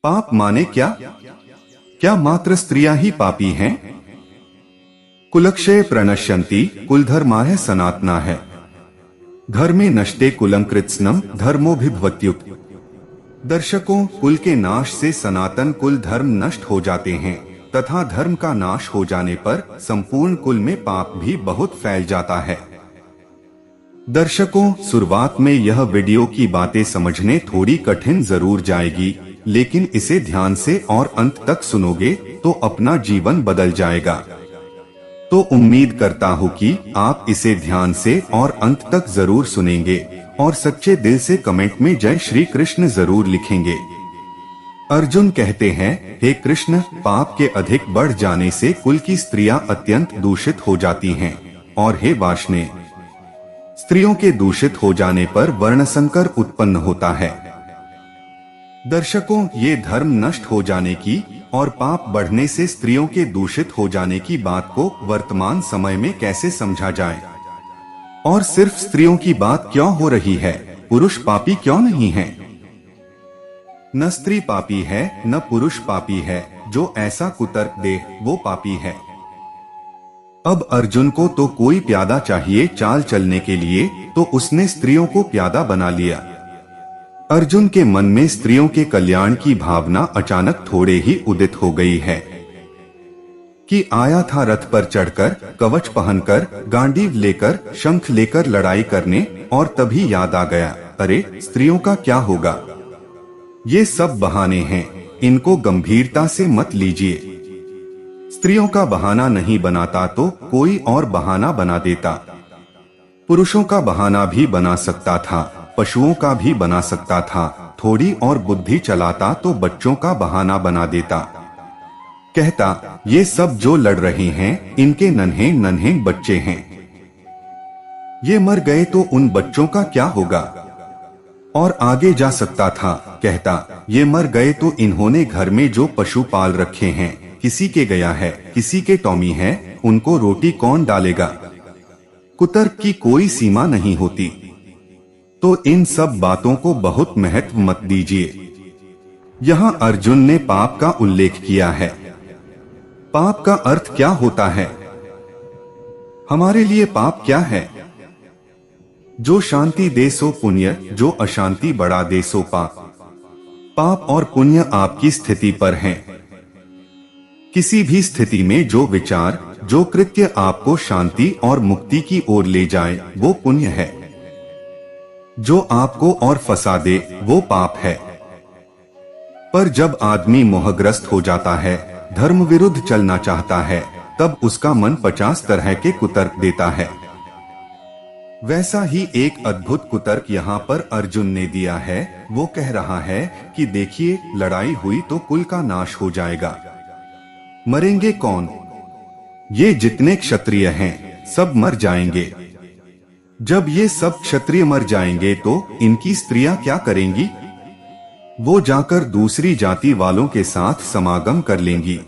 पाप माने क्या? क्या मात्र स्त्रियां ही पापी हैं? कुलक्षय प्रणश्यन्ति कुलधर्माः सनातना है। धर्मे नष्टे कुलं कृत्स्नम धर्मोभिभवत्युक्त। दर्शकों, कुल के नाश से सनातन कुल धर्म नष्ट हो जाते हैं तथा धर्म का नाश हो जाने पर संपूर्ण कुल में पाप भी बहुत फैल जाता है। दर्शकों, शुरुआत में यह वीडियो की बातें समझने थोड़ी कठिन जरूर जाएगी, लेकिन इसे ध्यान से और अंत तक सुनोगे तो अपना जीवन बदल जाएगा। तो उम्मीद करता हूँ कि आप इसे ध्यान से और अंत तक जरूर सुनेंगे और सच्चे दिल से कमेंट में जय श्री कृष्ण जरूर लिखेंगे। अर्जुन कहते हैं, हे कृष्ण, पाप के अधिक बढ़ जाने से कुल की स्त्रियां अत्यंत दूषित हो जाती हैं, और हे वाष्णे, स्त्रियों के दूषित हो जाने पर वर्णसंकर उत्पन्न होता है। दर्शकों, ये धर्म नष्ट हो जाने की और पाप बढ़ने से स्त्रियों के दूषित हो जाने की बात को वर्तमान समय में कैसे समझा जाए? और सिर्फ स्त्रियों की बात क्यों हो रही है? पुरुष पापी क्यों नहीं है? न स्त्री पापी है न पुरुष पापी है। जो ऐसा कुतर्क दे वो पापी है। अब अर्जुन को तो कोई प्यादा चाहिए चाल चलने के लिए, तो उसने स्त्रियों को प्यादा बना लिया। अर्जुन के मन में स्त्रियों के कल्याण की भावना अचानक थोड़े ही उदित हो गई है कि आया था रथ पर चढ़कर, कवच पहनकर, गांडीव लेकर, शंख लेकर लड़ाई करने, और तभी याद आ गया, अरे स्त्रियों का क्या होगा? ये सब बहाने हैं, इनको गंभीरता से मत लीजिए। स्त्रियों का बहाना नहीं बनाता तो कोई और बहाना बना देता। पुरुषों का बहाना भी बना सकता था, पशुओं का भी बना सकता था, थोड़ी और बुद्धि चलाता तो बच्चों का बहाना बना देता। कहता, ये सब जो लड़ रहे हैं इनके नन्हे नन्हे बच्चे हैं, ये मर गए तो उन बच्चों का क्या होगा? और आगे जा सकता था, कहता, ये मर गए तो इन्होंने घर में जो पशु पाल रखे हैं, किसी के गया है, किसी के टॉमी है, उनको रोटी कौन डालेगा? कुतर्क की कोई सीमा नहीं होती। तो इन सब बातों को बहुत महत्व मत दीजिए। यहाँ अर्जुन ने पाप का उल्लेख किया है। पाप का अर्थ क्या होता है? हमारे लिए पाप क्या है? जो शांति दे सो पुण्य, जो अशांति बढ़ा दे सो पाप। पाप और पुण्य आपकी स्थिति पर है। किसी भी स्थिति में जो विचार, जो कृत्य आपको शांति और मुक्ति की ओर ले जाए वो पुण्य है। जो आपको और फंसा दे वो पाप है। पर जब आदमी मोहग्रस्त हो जाता है, धर्म विरुद्ध चलना चाहता है, तब उसका मन 50 तरह के कुतर्क देता है। वैसा ही एक अद्भुत कुतर्क यहाँ पर अर्जुन ने दिया है। वो कह रहा है कि देखिए, लड़ाई हुई तो कुल का नाश हो जाएगा। मरेंगे कौन? ये जितने क्षत्रिय हैं सब मर जाएंगे। जब ये सब क्षत्रिय मर जाएंगे तो इनकी स्त्रियां क्या करेंगी? वो जाकर दूसरी जाति वालों के साथ समागम कर लेंगी,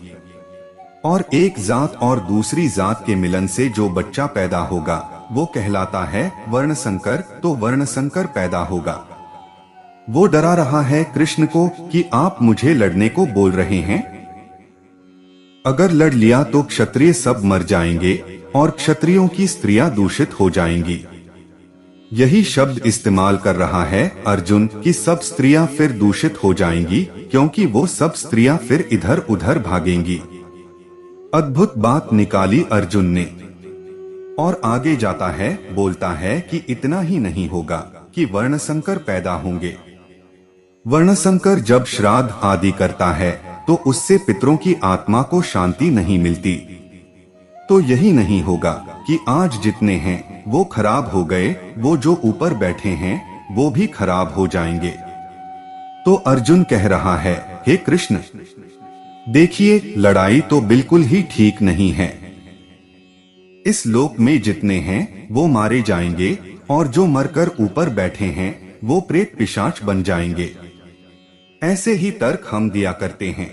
और एक जात और दूसरी जात के मिलन से जो बच्चा पैदा होगा वो कहलाता है वर्णसंकर, तो वर्णसंकर पैदा होगा। वो डरा रहा है कृष्ण को कि आप मुझे लड़ने को बोल रहे हैं। अगर लड़ लिया तो क्षत्रिय सब मर जाएंगे और क्षत्रियों की स्त्रियां दूषित हो जाएंगी। यही शब्द इस्तेमाल कर रहा है अर्जुन कि सब स्त्रियां फिर दूषित हो जाएंगी, क्योंकि वो सब स्त्रियां फिर इधर उधर भागेंगी। अद्भुत बात निकाली अर्जुन ने। और आगे जाता है, बोलता है कि इतना ही नहीं होगा कि वर्णसंकर पैदा होंगे। वर्णसंकर जब श्राद्ध आदि करता है तो उससे पितरों की आत्मा को शांति नहीं मिलती। तो यही नहीं होगा कि आज जितने हैं वो खराब हो गए, वो जो ऊपर बैठे हैं वो भी खराब हो जाएंगे। तो अर्जुन कह रहा है, हे कृष्ण, देखिए, लड़ाई तो बिल्कुल ही ठीक नहीं है। इस लोक में जितने हैं वो मारे जाएंगे, और जो मरकर ऊपर बैठे हैं वो प्रेत पिशाच बन जाएंगे। ऐसे ही तर्क हम दिया करते हैं।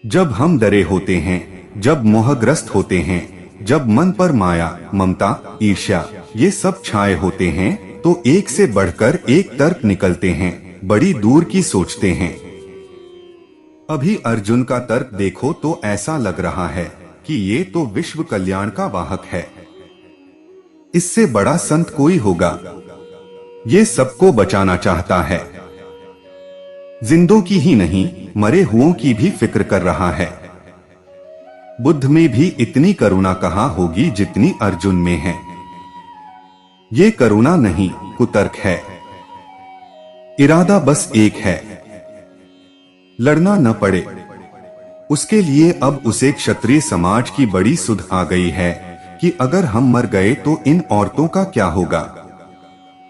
जब हम डरे होते हैं, जब मोहग्रस्त होते हैं, जब मन पर माया, ममता, ईर्ष्या ये सब छाए होते हैं, तो एक से बढ़कर एक तर्क निकलते हैं, बड़ी दूर की सोचते हैं। अभी अर्जुन का तर्क देखो तो ऐसा लग रहा है कि ये तो विश्व कल्याण का वाहक है। इससे बड़ा संत कोई होगा। ये सबको बचाना चाहता है। जिंदों की ही नहीं, मरे हुओं की भी फिक्र कर रहा है। बुद्ध में भी इतनी करुणा कहाँ होगी जितनी अर्जुन में है। ये करुणा नहीं, कुतर्क है। इरादा बस एक है, लड़ना न पड़े। उसके लिए अब उसे क्षत्रिय समाज की बड़ी सुध आ गई है कि अगर हम मर गए तो इन औरतों का क्या होगा।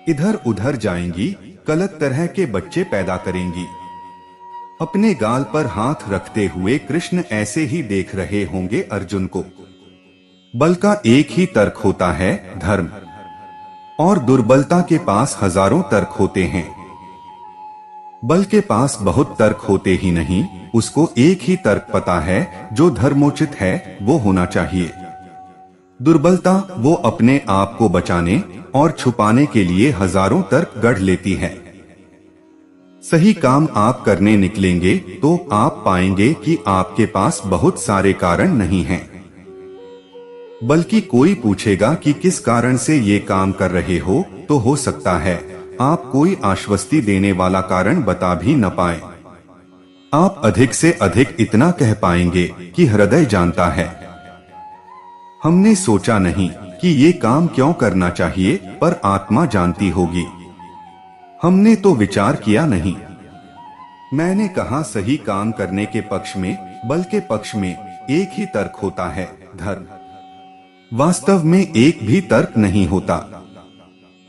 इधर उधर जाएंगी, गलत तरह के बच्चे पैदा करेंगी। अपने गाल पर हाथ रखते हुए कृष्ण ऐसे ही देख रहे होंगे अर्जुन को। बल का एक ही तर्क होता है, धर्म। और दुर्बलता के पास हजारों तर्क होते हैं। बल के पास बहुत तर्क होते ही नहीं, उसको एक ही तर्क पता है जो धर्मोचित है वो होना चाहिए। दुर्बलता वो अपने आप को बचाने और छुपाने के लिए हजारों तर्क गढ़ लेती है। सही काम आप करने निकलेंगे तो आप पाएंगे कि आपके पास बहुत सारे कारण नहीं हैं। बल्कि कोई पूछेगा कि किस कारण से ये काम कर रहे हो, तो हो सकता है आप कोई आश्वस्ति देने वाला कारण बता भी न पाए। आप अधिक से अधिक इतना कह पाएंगे कि हृदय जानता है। हमने सोचा नहीं कि ये काम क्यों करना चाहिए, पर आत्मा जानती होगी। हमने तो विचार किया नहीं। मैंने कहा सही काम करने के पक्ष में, बल के पक्ष में एक ही तर्क होता है, धर्म। वास्तव में एक भी तर्क नहीं होता।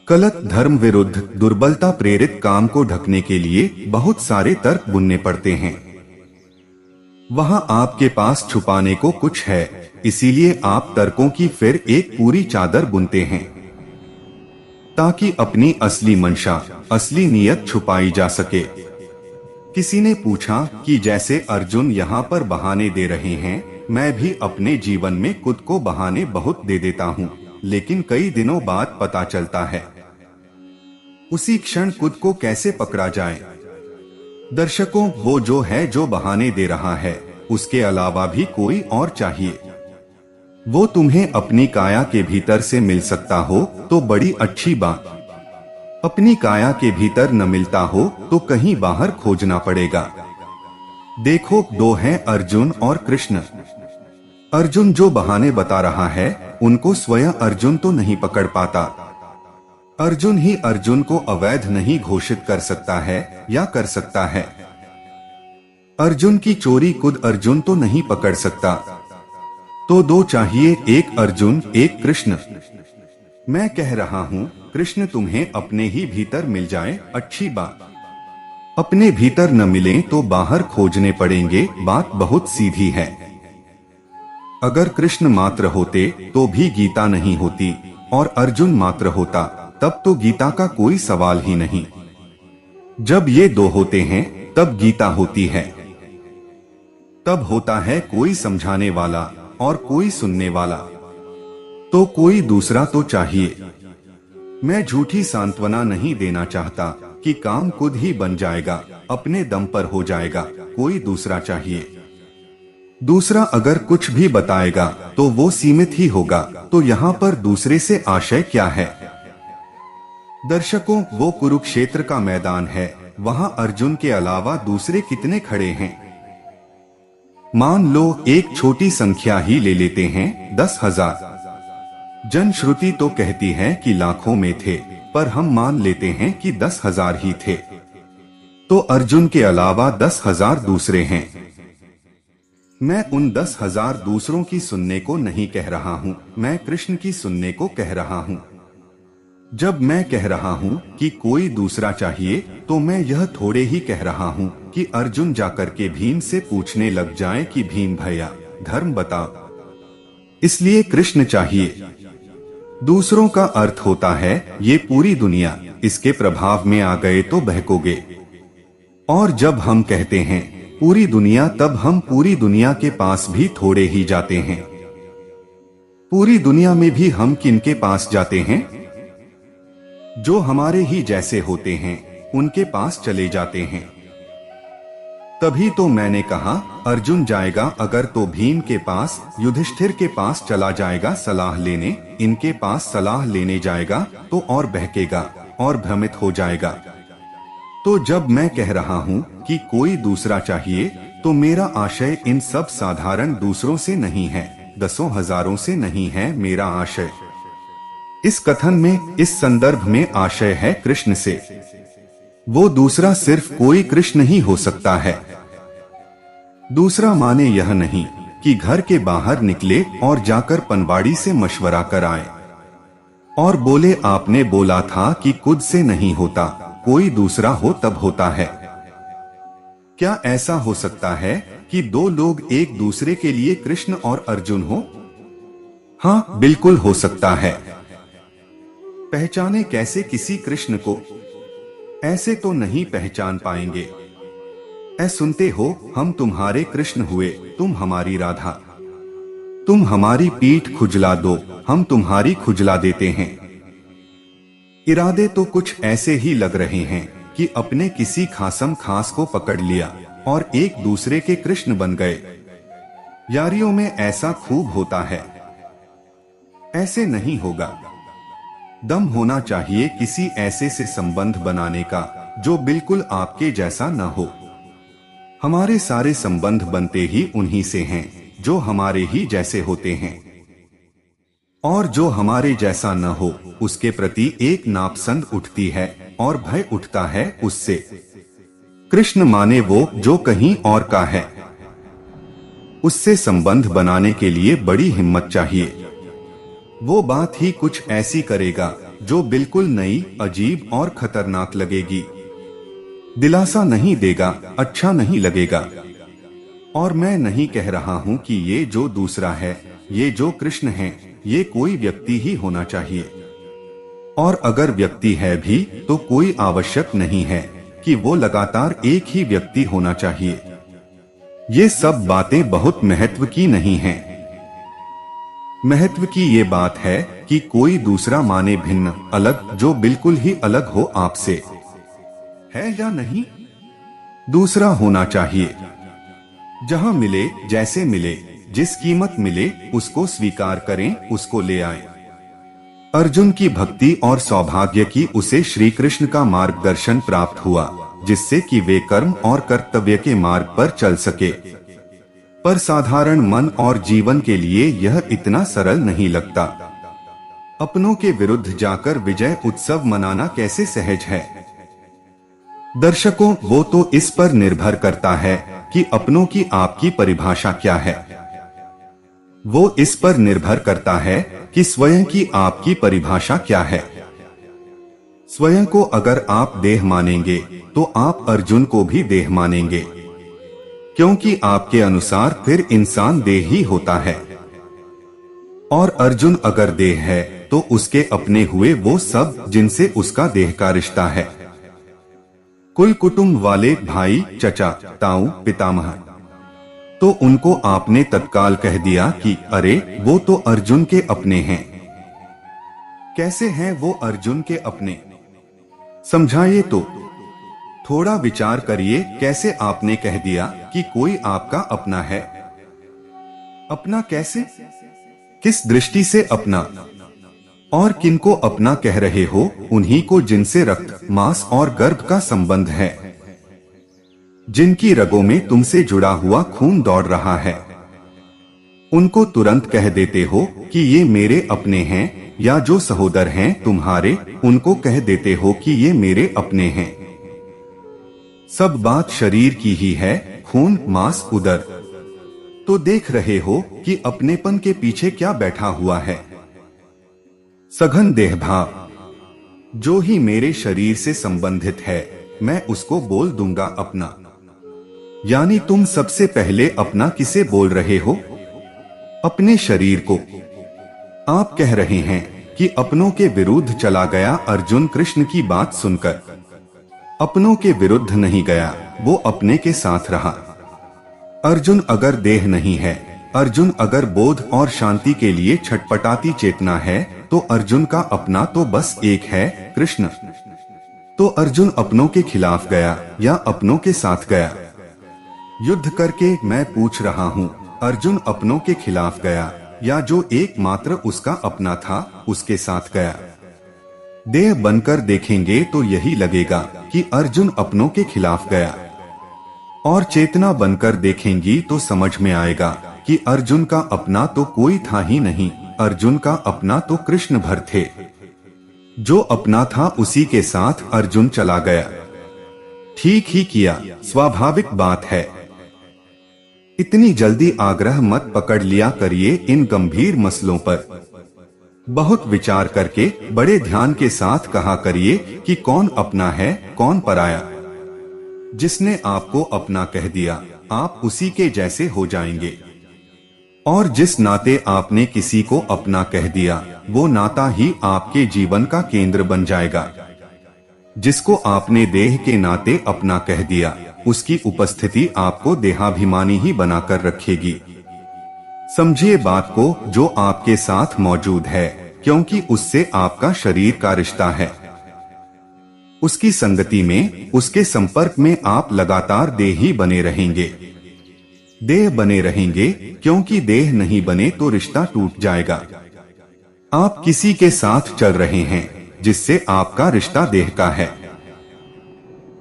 गलत धर्म विरुद्ध दुर्बलता प्रेरित काम को ढकने के लिए बहुत सारे तर्क बुनने पड़ते हैं। वहां आपके पास छुपाने को कुछ है, इसीलिए आप तर्कों की फिर एक पूरी चादर बुनते हैं ताकि अपनी असली मंशा, असली नियत छुपाई जा सके। किसी ने पूछा कि जैसे अर्जुन यहाँ पर बहाने दे रहे हैं, मैं भी अपने जीवन में खुद को बहाने बहुत दे देता हूँ, लेकिन कई दिनों बाद पता चलता है उसी क्षण खुद को कैसे पकड़ा जाए। दर्शकों, वो जो है जो बहाने दे रहा है, उसके अलावा भी कोई और चाहिए। वो तुम्हें अपनी काया के भीतर से मिल सकता हो तो बड़ी अच्छी बात। अपनी काया के भीतर न मिलता हो तो कहीं बाहर खोजना पड़ेगा। देखो, दो हैं अर्जुन और कृष्ण। अर्जुन जो बहाने बता रहा है, उनको स्वयं अर्जुन तो नहीं पकड़ पाता। अर्जुन ही अर्जुन को अवैध नहीं घोषित कर सकता है या कर सकता है। अर्जुन की चोरी खुद अर्जुन तो नहीं पकड़ सकता। तो दो चाहिए, एक अर्जुन एक कृष्ण। मैं कह रहा हूँ कृष्ण तुम्हें अपने ही भीतर मिल जाए, अच्छी बात। अपने भीतर न मिले तो बाहर खोजने पड़ेंगे, बात बहुत सीधी है। अगर कृष्ण मात्र होते तो भी गीता नहीं होती, और अर्जुन मात्र होता तब तो गीता का कोई सवाल ही नहीं। जब ये दो होते हैं तब गीता होती है। तब होता है कोई समझाने वाला और कोई सुनने वाला। तो कोई दूसरा तो चाहिए। मैं झूठी सांत्वना नहीं देना चाहता कि काम खुद ही बन जाएगा, अपने दम पर हो जाएगा। कोई दूसरा चाहिए। दूसरा अगर कुछ भी बताएगा तो वो सीमित ही होगा। तो यहाँ पर दूसरे से आशय क्या है? दर्शकों, वो कुरुक्षेत्र का मैदान है। वहाँ अर्जुन के अलावा दूसरे कितने खड़े हैं? मान लो एक छोटी संख्या ही ले लेते हैं, 10,000। जनश्रुति तो कहती है कि लाखों में थे, पर हम मान लेते हैं कि 10,000 ही थे। तो अर्जुन के अलावा 10,000 दूसरे हैं। मैं उन 10,000 दूसरों की सुनने को नहीं कह रहा हूँ, मैं कृष्ण की सुनने को कह रहा हूँ। जब मैं कह रहा हूँ कि कोई दूसरा चाहिए, तो मैं यह थोड़े ही कह रहा हूँ कि अर्जुन जाकर के भीम से पूछने लग जाए कि भीम भैया धर्म बताओ। इसलिए कृष्ण चाहिए। दूसरों का अर्थ होता है ये पूरी दुनिया, इसके प्रभाव में आ गए तो बहकोगे। और जब हम कहते हैं पूरी दुनिया, तब हम पूरी दुनिया के पास भी थोड़े ही जाते हैं। पूरी दुनिया में भी हम किनके पास जाते हैं? जो हमारे ही जैसे होते हैं, उनके पास चले जाते हैं। तभी तो मैंने कहा अर्जुन जाएगा अगर तो भीम के पास, युधिष्ठिर के पास चला जाएगा सलाह लेने, इनके पास सलाह लेने जाएगा तो और बहकेगा और भ्रमित हो जाएगा। तो जब मैं कह रहा हूँ कि कोई दूसरा चाहिए, तो मेरा आशय इन सब साधारण दूसरों से नहीं है, दसों हजारों से नहीं है मेरा आशय। इस कथन में, इस संदर्भ में आशय है कृष्ण से। वो दूसरा सिर्फ कोई कृष्ण ही हो सकता है। दूसरा माने यह नहीं कि घर के बाहर निकले और जाकर पनवाड़ी से मशवरा कर आए और बोले आपने बोला था कि खुद से नहीं होता, कोई दूसरा हो तब होता है। क्या ऐसा हो सकता है कि दो लोग एक दूसरे के लिए कृष्ण और अर्जुन हो? हाँ, बिल्कुल हो सकता है। पहचाने कैसे किसी कृष्ण को? ऐसे तो नहीं पहचान पाएंगे। सुनते हो, हम तुम्हारे कृष्ण हुए, तुम हमारी राधा। तुम हमारी पीठ खुजला दो, हम तुम्हारी खुजला देते हैं। इरादे तो कुछ ऐसे ही लग रहे हैं कि अपने किसी खासम खास को पकड़ लिया और एक दूसरे के कृष्ण बन गए। यारियों में ऐसा खूब होता है। ऐसे नहीं होगा। दम होना चाहिए किसी ऐसे से संबंध बनाने का जो बिल्कुल आपके जैसा न हो। हमारे सारे संबंध बनते ही उन्हीं से हैं जो हमारे ही जैसे होते हैं, और जो हमारे जैसा न हो उसके प्रति एक नापसंद उठती है और भय उठता है उससे। कृष्ण माने वो जो कहीं और का है। उससे संबंध बनाने के लिए बड़ी हिम्मत चाहिए। वो बात ही कुछ ऐसी करेगा जो बिल्कुल नई, अजीब और खतरनाक लगेगी। दिलासा नहीं देगा, अच्छा नहीं लगेगा। और मैं नहीं कह रहा हूं कि ये जो दूसरा है, ये जो कृष्ण है, ये कोई व्यक्ति ही होना चाहिए। और अगर व्यक्ति है भी तो कोई आवश्यक नहीं है कि वो लगातार एक ही व्यक्ति होना चाहिए। ये सब बातें बहुत महत्व की नहीं हैं। महत्व की ये बात है कि कोई दूसरा माने भिन्न, अलग, जो बिल्कुल ही अलग हो आपसे, है या नहीं। दूसरा होना चाहिए। जहां मिले, जैसे मिले, जिस कीमत मिले, उसको स्वीकार करें, उसको ले आए। अर्जुन की भक्ति और सौभाग्य की उसे श्री कृष्ण का मार्गदर्शन प्राप्त हुआ, जिससे कि वे कर्म और कर्तव्य के मार्ग पर चल सके। पर साधारण मन और जीवन के लिए यह इतना सरल नहीं लगता। अपनों के विरुद्ध जाकर विजय उत्सव मनाना कैसे सहज है। दर्शकों, वो तो इस पर निर्भर करता है कि अपनों की आपकी परिभाषा क्या है। वो इस पर निर्भर करता है कि स्वयं की आपकी परिभाषा क्या है। स्वयं को अगर आप देह मानेंगे तो आप अर्जुन को भी देह मानेंगे, क्योंकि आपके अनुसार फिर इंसान देह ही होता है। और अर्जुन अगर देह है तो उसके अपने हुए वो सब जिनसे उसका देह का रिश्ता है। कुल कुटुंब वाले भाई, चचा, ताऊ, पितामह, तो उनको आपने तत्काल कह दिया कि अरे वो तो अर्जुन के अपने हैं। कैसे हैं वो अर्जुन के अपने? समझाइए तो। थोड़ा विचार करिए, कैसे आपने कह दिया कि कोई आपका अपना है? अपना कैसे? किस दृष्टि से अपना? और किनको अपना कह रहे हो? उन्हीं को जिनसे रक्त, मांस और गर्भ का संबंध है, जिनकी रगों में तुमसे जुड़ा हुआ खून दौड़ रहा है। उनको तुरंत कह देते हो कि ये मेरे अपने हैं, या जो सहोदर हैं तुम्हारे, उनको कह देते हो कि ये मेरे अपने हैं। सब बात शरीर की ही है, खून, मांस, उदर। तो देख रहे हो कि अपनेपन के पीछे क्या बैठा हुआ है। सघन देहभाव। जो ही मेरे शरीर से संबंधित है मैं उसको बोल दूंगा अपना। यानी तुम सबसे पहले अपना किसे बोल रहे हो? अपने शरीर को। आप कह रहे हैं कि अपनों के विरुद्ध चला गया अर्जुन कृष्ण की बात सुनकर। अपनों के विरुद्ध नहीं गया, वो अपने के साथ रहा। अर्जुन अगर देह नहीं है, अर्जुन अगर बोध और शांति के लिए छटपटाती चेतना है, तो अर्जुन का अपना तो बस एक है, कृष्ण। तो अर्जुन अपनों के खिलाफ गया या अपनों के साथ गया? युद्ध करके मैं पूछ रहा हूँ, अर्जुन अपनों के खिलाफ गया या जो एकमात्र उसका अपना था उसके साथ गया? देह बनकर देखेंगे तो यही लगेगा कि अर्जुन अपनों के खिलाफ गया, और चेतना बनकर देखेंगी तो समझ में आएगा कि अर्जुन का अपना तो कोई था ही नहीं, अर्जुन का अपना तो कृष्ण भर थे। जो अपना था उसी के साथ अर्जुन चला गया। ठीक ही किया, स्वाभाविक बात है। इतनी जल्दी आग्रह मत पकड़ लिया करिए इन गंभीर मसलों पर। बहुत विचार करके बड़े ध्यान के साथ कहा करिए कि कौन अपना है कौन पराया। जिसने आपको अपना कह दिया आप उसी के जैसे हो जाएंगे, और जिस नाते आपने किसी को अपना कह दिया वो नाता ही आपके जीवन का केंद्र बन जाएगा। जिसको आपने देह के नाते अपना कह दिया उसकी उपस्थिति आपको देहाभिमानी ही बनाकर रखेगी। समझिए बात को जो आपके साथ मौजूद है, क्योंकि उससे आपका शरीर का रिश्ता है। उसकी संगति में, उसके संपर्क में आप लगातार देही बने रहेंगे। देह बने रहेंगे क्योंकि देह नहीं बने तो रिश्ता टूट जाएगा। आप किसी के साथ चल रहे हैं जिससे आपका रिश्ता देह का है,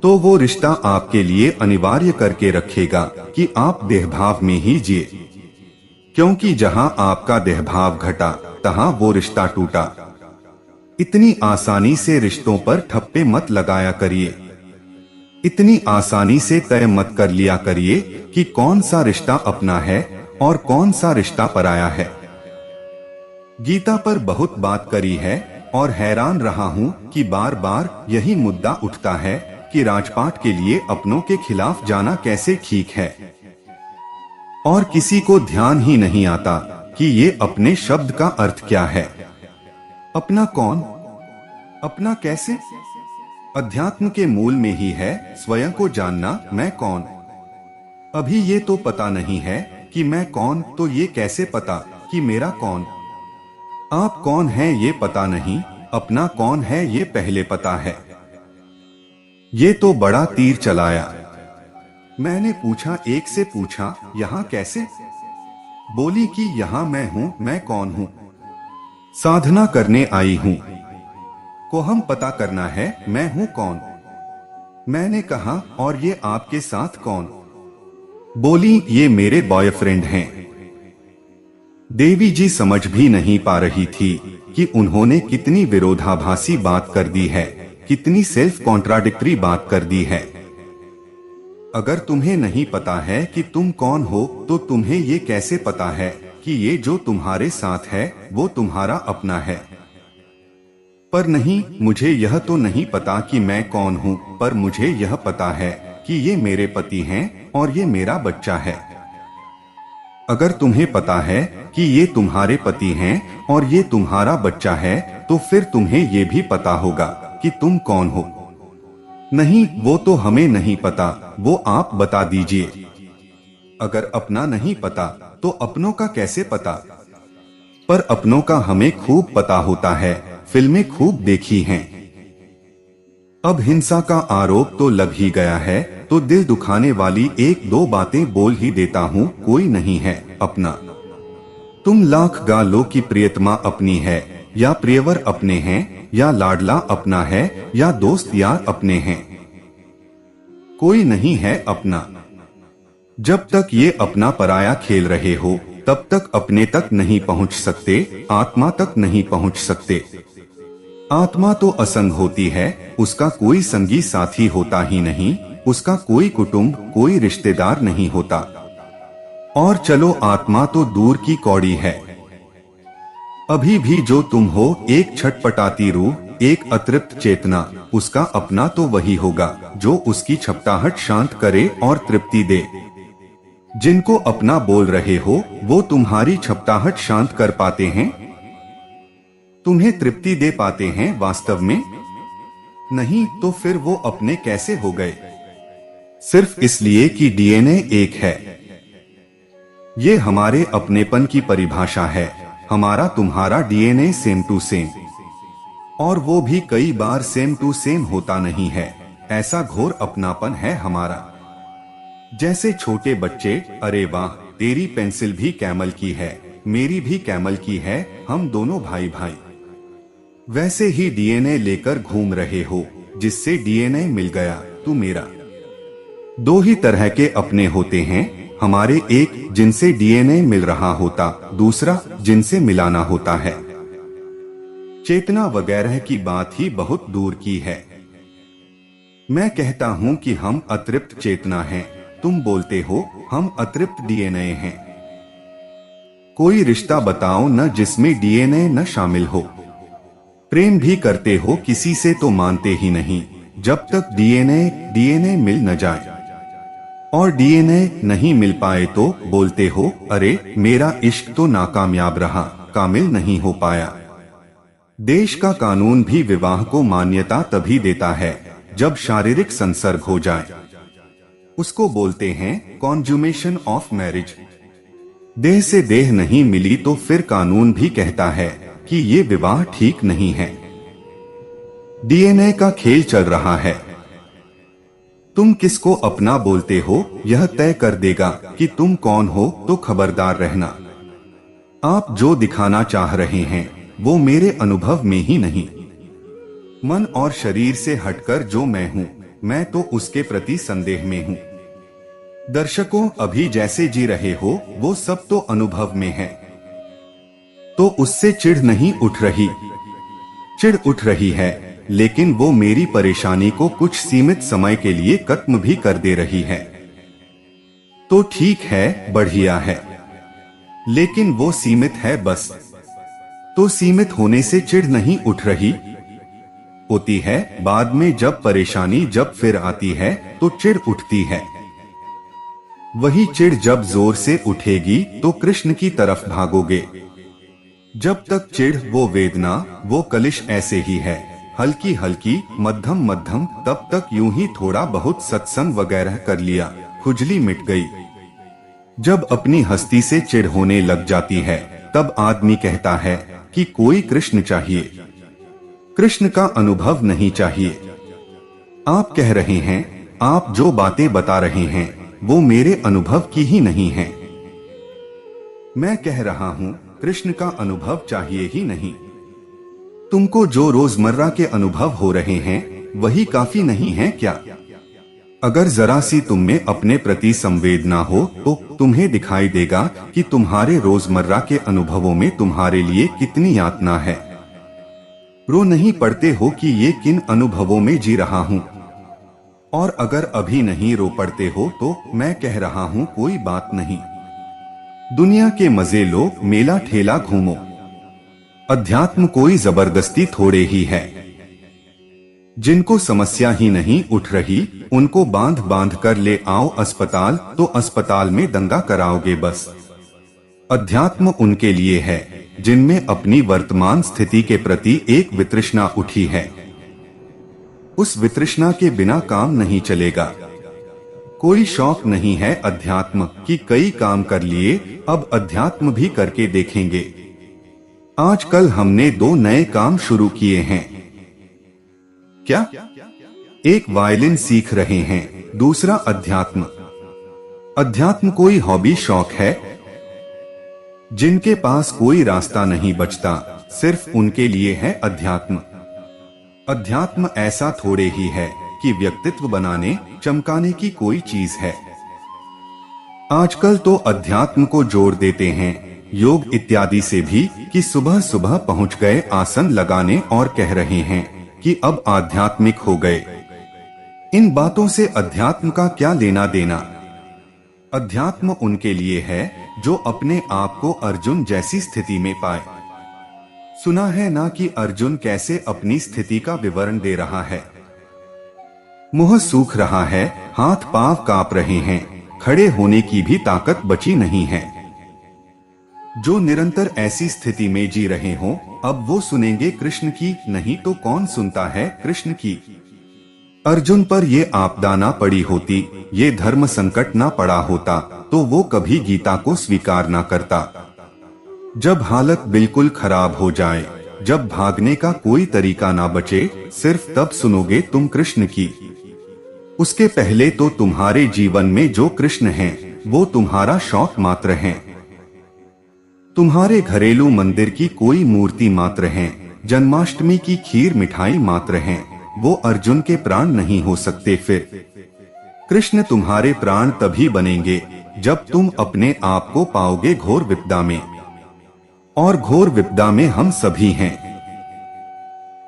तो वो रिश्ता आपके लिए अनिवार्य करके रखेगा कि आप देहभाव में ही जिए, क्योंकि जहां आपका देहभाव घटा तहां वो रिश्ता टूटा। इतनी आसानी से रिश्तों पर ठप्पे मत लगाया करिए। इतनी आसानी से तय मत कर लिया करिए कि कौन सा रिश्ता अपना है और कौन सा रिश्ता पराया है। गीता पर बहुत बात करी है और हैरान रहा हूँ कि बार बार यही मुद्दा उठता है कि राजपाट के लिए अपनों के खिलाफ जाना कैसे ठीक है, और किसी को ध्यान ही नहीं आता कि ये अपने शब्द का अर्थ क्या है। अपना कौन, अपना कैसे? अध्यात्म के मूल में ही है स्वयं को जानना, मैं कौन। अभी ये तो पता नहीं है कि मैं कौन, तो ये कैसे पता कि मेरा कौन? आप कौन हैं ये पता नहीं, अपना कौन है ये पहले पता है। ये तो बड़ा तीर चलाया। मैंने पूछा, एक से पूछा, यहाँ कैसे? बोली कि यहाँ मैं हूँ, मैं कौन हूँ? साधना करने आई हूँ, को हम पता करना है मैं हूँ कौन। मैंने कहा, और ये आपके साथ कौन? बोली, ये मेरे बॉयफ्रेंड हैं। देवी जी समझ भी नहीं पा रही थी कि उन्होंने कितनी विरोधाभासी बात कर दी है, कितनी सेल्फ कॉन्ट्राडिक्टरी बात कर दी है। अगर तुम्हें नहीं पता है कि तुम कौन हो तो तुम्हें ये कैसे पता है कि ये जो तुम्हारे साथ है वो तुम्हारा अपना है? पर नहीं, मुझे यह तो नहीं पता कि मैं कौन हूँ, पर मुझे यह पता है कि ये मेरे पति हैं और ये मेरा बच्चा है। अगर तुम्हें पता है कि ये तुम्हारे पति हैं और ये तुम्हारा बच्चा है, तो फिर तुम्हें ये भी पता होगा कि तुम कौन हो। नहीं, वो तो हमें नहीं पता, वो आप बता दीजिए। अगर अपना नहीं पता तो अपनों का कैसे पता? पर अपनों का हमें खूब पता होता है, फिल्में खूब देखी हैं। अब हिंसा का आरोप तो लग ही गया है, तो दिल दुखाने वाली एक दो बातें बोल ही देता हूँ। कोई नहीं है अपना। तुम लाख गा लो कि प्रियतमा अपनी है, या प्रियवर अपने हैं, या लाडला अपना है, या दोस्त यार अपने हैं। कोई नहीं है अपना। जब तक ये अपना पराया खेल रहे हो तब तक अपने तक नहीं पहुंच सकते, आत्मा तक नहीं पहुंच सकते। आत्मा तो असंग होती है, उसका कोई संगी साथी होता ही नहीं, उसका कोई कुटुंब, कोई रिश्तेदार नहीं होता। और चलो आत्मा तो दूर की कौड़ी है। अभी भी जो तुम हो, एक छटपटाती रूह, एक अतृप्त चेतना, उसका अपना तो वही होगा जो उसकी छपटाहट शांत करे और तृप्ति दे। जिनको अपना बोल रहे हो वो तुम्हारी छपटाहट शांत कर पाते हैं, तुम्हें तृप्ति दे पाते हैं वास्तव में? नहीं, तो फिर वो अपने कैसे हो गए? सिर्फ इसलिए कि डीएनए एक है। ये हमारे अपनेपन की परिभाषा है, हमारा तुम्हारा डीएनए सेम टू सेम। और वो भी कई बार सेम टू सेम होता नहीं है, ऐसा घोर अपनापन है हमारा। जैसे छोटे बच्चे, अरे वाह, तेरी पेंसिल भी कैमल की है, मेरी भी कैमल की है, हम दोनों भाई भाई। वैसे ही डीएनए लेकर घूम रहे हो, जिससे डीएनए मिल गया, तू मेरा। दो ही तरह के अपने होते हैं हमारे, एक जिनसे डीएनए मिल रहा होता, दूसरा जिनसे मिलाना होता है। चेतना वगैरह की बात ही बहुत दूर की है। मैं कहता हूं कि हम अतृप्त चेतना हैं, तुम बोलते हो हम अतृप्त डीएनए हैं। कोई रिश्ता बताओ न जिसमें डीएनए न शामिल हो। प्रेम भी करते हो किसी से तो मानते ही नहीं जब तक डीएनए मिल न जाए, और डीएनए नहीं मिल पाए तो बोलते हो अरे मेरा इश्क तो नाकामयाब रहा, कामिल नहीं हो पाया। देश का कानून भी विवाह को मान्यता तभी देता है जब शारीरिक संसर्ग हो जाए, उसको बोलते हैं कॉन्जुमेशन ऑफ मैरिज। देह से देह नहीं मिली तो फिर कानून भी कहता है कि ये विवाह ठीक नहीं है। डीएनए का खेल चल रहा है। तुम किसको अपना बोलते हो यह तय कर देगा कि तुम कौन हो, तो खबरदार रहना। आप जो दिखाना चाह रहे हैं वो मेरे अनुभव में ही नहीं, मन और शरीर से हटकर जो मैं हूँ, मैं तो उसके प्रति संदेह में हूँ। दर्शकों, अभी जैसे जी रहे हो वो सब तो अनुभव में है, तो उससे चिढ़ नहीं उठ रही। चिढ़ उठ रही है, लेकिन वो मेरी परेशानी को कुछ सीमित समय के लिए खत्म भी कर दे रही है। तो ठीक है, बढ़िया है, लेकिन वो सीमित है बस। तो सीमित होने से चिढ़ नहीं उठ रही, होती है बाद में जब परेशानी जब फिर आती है तो चिढ़ उठती है। वही चिढ़ जब जोर से उठेगी तो कृष्ण की तरफ भागोगे। जब तक चिढ़ वो वेदना वो कलिश ऐसे ही है, हल्की हल्की मध्यम मध्यम, तब तक यूं ही थोड़ा बहुत सत्संग वगैरह कर लिया, खुजली मिट गई। जब अपनी हस्ती से चिढ़ होने लग जाती है तब आदमी कहता है कि कोई कृष्ण चाहिए, कृष्ण का अनुभव नहीं चाहिए। आप कह रहे हैं, आप जो बातें बता रहे हैं वो मेरे अनुभव की ही नहीं है। मैं कह रहा हूँ कृष्ण का अनुभव चाहिए ही नहीं। तुमको जो रोजमर्रा के अनुभव हो रहे हैं वही काफी नहीं है क्या? अगर जरा सी तुम में अपने प्रति संवेदना हो तो तुम्हें दिखाई देगा कि तुम्हारे रोजमर्रा के अनुभवों में तुम्हारे लिए कितनी यातना है। रो नहीं पड़ते हो कि ये किन अनुभवों में जी रहा हूँ, और अगर अभी नहीं रो पड़ते हो तो मैं कह रहा हूँ कोई बात नहीं। दुनिया के मजे लो, मेला ठेला घूमो। अध्यात्म कोई जबरदस्ती थोड़े ही है। जिनको समस्या ही नहीं उठ रही उनको बांध बांध कर ले आओ अस्पताल, तो अस्पताल में दंगा कराओगे बस। अध्यात्म उनके लिए है जिनमें अपनी वर्तमान स्थिति के प्रति एक वितृष्णा उठी है। उस वितृष्णा के बिना काम नहीं चलेगा। कोई शौक नहीं है अध्यात्म की, कई काम कर लिए, अब अध्यात्म भी करके देखेंगे। आजकल हमने 2 नए काम शुरू किए हैं। क्या? एक वायलिन सीख रहे हैं, दूसरा अध्यात्म। अध्यात्म कोई हॉबी शौक है। जिनके पास कोई रास्ता नहीं बचता सिर्फ उनके लिए है अध्यात्म। अध्यात्म ऐसा थोड़े ही है कि व्यक्तित्व बनाने चमकाने की कोई चीज है। आजकल तो अध्यात्म को जोड़ देते हैं योग इत्यादि से भी, कि सुबह सुबह पहुंच गए आसन लगाने और कह रहे हैं कि अब आध्यात्मिक हो गए। इन बातों से अध्यात्म का क्या लेना देना? अध्यात्म उनके लिए है जो अपने आप को अर्जुन जैसी स्थिति में पाए। सुना है ना कि अर्जुन कैसे अपनी स्थिति का विवरण दे रहा है। मुंह सूख रहा है, हाथ पांव कांप रहे हैं, खड़े होने की भी ताकत बची नहीं है। जो निरंतर ऐसी स्थिति में जी रहे हों, अब वो सुनेंगे कृष्ण की, नहीं तो कौन सुनता है कृष्ण की। अर्जुन पर ये आपदा ना पड़ी होती, ये धर्म संकट ना पड़ा होता, तो वो कभी गीता को स्वीकार ना करता। जब हालत बिल्कुल खराब हो जाए, जब भागने का कोई तरीका ना बचे, सिर्फ तब सुनोगे तुम कृष्ण की। उसके पहले तो तुम्हारे जीवन में जो कृष्ण हैं, वो तुम्हारा शौक मात्र हैं। तुम्हारे घरेलू मंदिर की कोई मूर्ति मात्र हैं, जन्माष्टमी की खीर मिठाई मात्र हैं, वो अर्जुन के प्राण नहीं हो सकते। फिर कृष्ण तुम्हारे प्राण तभी बनेंगे जब तुम अपने आप को पाओगे घोर विपदा में, और घोर विपदा में हम सभी हैं।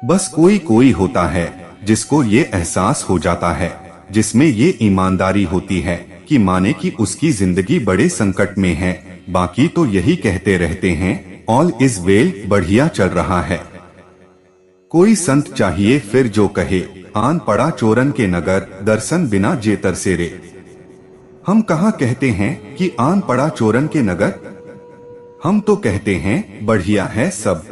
बस कोई कोई होता है जिसको ये एहसास हो जाता है, जिसमें ये ईमानदारी होती है कि माने कि उसकी जिंदगी बड़े संकट में है। बाकी तो यही कहते रहते हैं ऑल इज वेल, बढ़िया चल रहा है। कोई संत चाहिए फिर जो कहे आन पड़ा चोरन के नगर, दर्शन बिना जे तरसेरे। हम कहाँ कहते हैं कि आन पड़ा चोरन के नगर, हम तो कहते हैं बढ़िया है सब।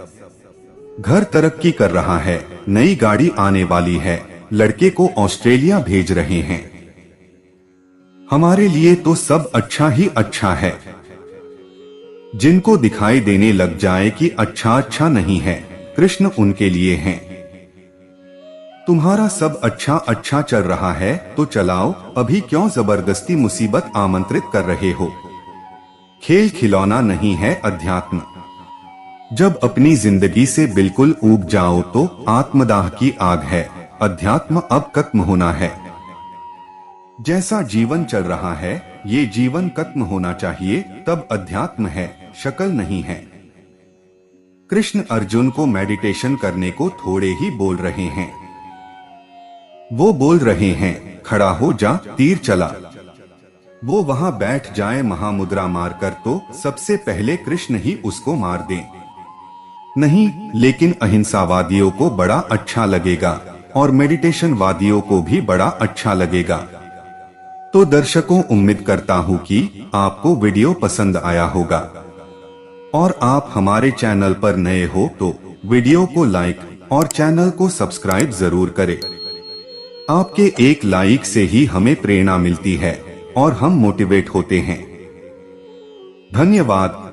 घर तरक्की कर रहा है, नई गाड़ी आने वाली है, लड़के को ऑस्ट्रेलिया भेज रहे हैं। हमारे लिए तो सब अच्छा ही अच्छा है। जिनको दिखाई देने लग जाए कि अच्छा अच्छा नहीं है, कृष्ण उनके लिए हैं। तुम्हारा सब अच्छा अच्छा चल रहा है तो चलाओ, अभी क्यों जबरदस्ती मुसीबत आमंत्रित कर रहे हो। खेल खिलौना नहीं है अध्यात्म। जब अपनी जिंदगी से बिल्कुल ऊब जाओ तो आत्मदाह की आग है, अध्यात्म अब खत्म होना है। जैसा जीवन चल रहा है ये जीवन खत्म होना चाहिए, तब अध्यात्म है, शक्ल नहीं है। कृष्ण अर्जुन को मेडिटेशन करने को थोड़े ही बोल रहे हैं। वो बोल रहे हैं खड़ा हो जा, तीर चला। वो वहां बैठ जाए महामुद्रा मारकर तो सबसे पहले कृष्ण ही उसको मार दें। नहीं, लेकिन अहिंसावादियों को बड़ा अच्छा लगेगा और मेडिटेशन वादियों को भी बड़ा अच्छा लगेगा। तो दर्शकों, उम्मीद करता हूँ कि आपको वीडियो पसंद आया होगा, और आप हमारे चैनल पर नए हो तो वीडियो को लाइक और चैनल को सब्सक्राइब जरूर करें। आपके एक लाइक से ही हमें प्रेरणा मिलती है और हम मोटिवेट होते हैं। धन्यवाद।